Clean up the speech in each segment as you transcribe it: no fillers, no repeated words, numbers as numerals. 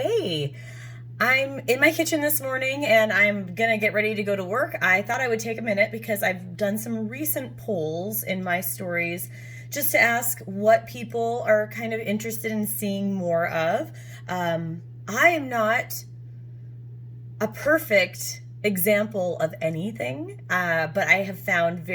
Hey, I'm in my kitchen this morning and I'm gonna get ready to go to work. I thought I would take a minute because I've done some recent polls in my stories just to ask what people are kind of interested in seeing more of. I am not a perfect example of anything, but I have found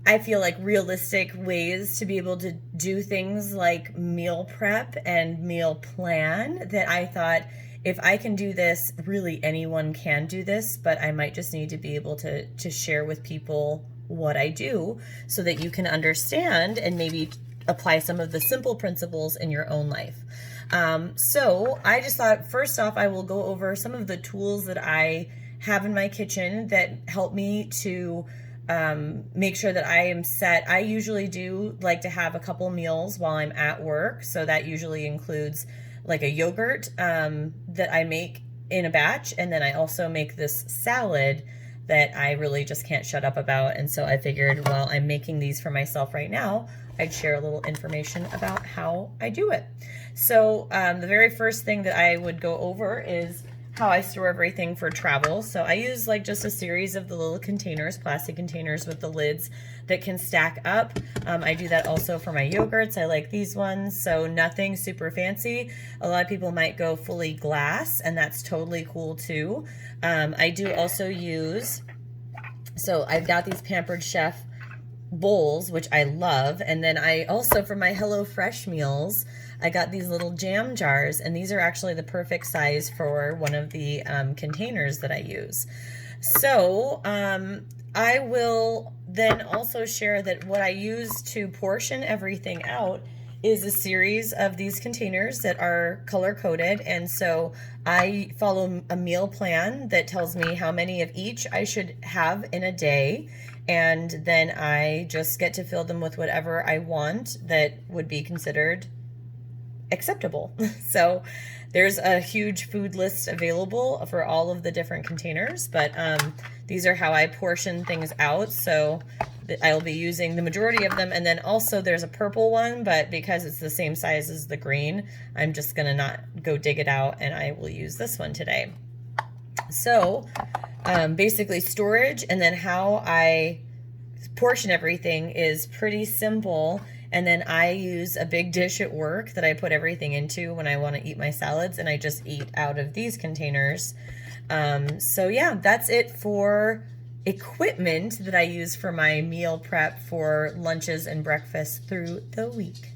I feel like realistic ways to be able to do things like meal prep and meal plan that I thought if I can do this, really anyone can do this, but I might just need to be able to share with people what I do so that you can understand and maybe apply some of the simple principles in your own life. So I just thought, first off, I will go over some of the tools that I have in my kitchen that help me to make sure that I am set. I usually do like to have a couple meals while I'm at work. So that usually includes like a yogurt that I make in a batch. And then I also make this salad that I really just can't shut up about. And so I figured while I'm making these for myself right now, I'd share a little information about how I do it. So the very first thing that I would go over is how I store everything for travel. So I use like just a series of the little containers, plastic containers with the lids that can stack up. I do that also for my yogurts. I like these ones, so nothing super fancy. A lot of people might go fully glass, and that's totally cool too. I do also use, so I've got these Pampered Chef bowls, which I love. And then I also, for my HelloFresh meals, I got these little jam jars, and these are actually the perfect size for one of the containers that I use. So I will then also share that what I use to portion everything out is a series of these containers that are color coded. And so I follow a meal plan that tells me how many of each I should have in a day. And then I just get to fill them with whatever I want that would be considered acceptable. So there's a huge food list available for all of the different containers, but these are how I portion things out. So I'll be using the majority of them. And then also there's a purple one, but because it's the same size as the green, I'm just gonna not go dig it out, and I will use this one today. So basically storage and then how I portion everything is pretty simple. And then I use a big dish at work that I put everything into when I want to eat my salads, and I just eat out of these containers. So yeah, that's it for equipment that I use for my meal prep for lunches and breakfast through the week.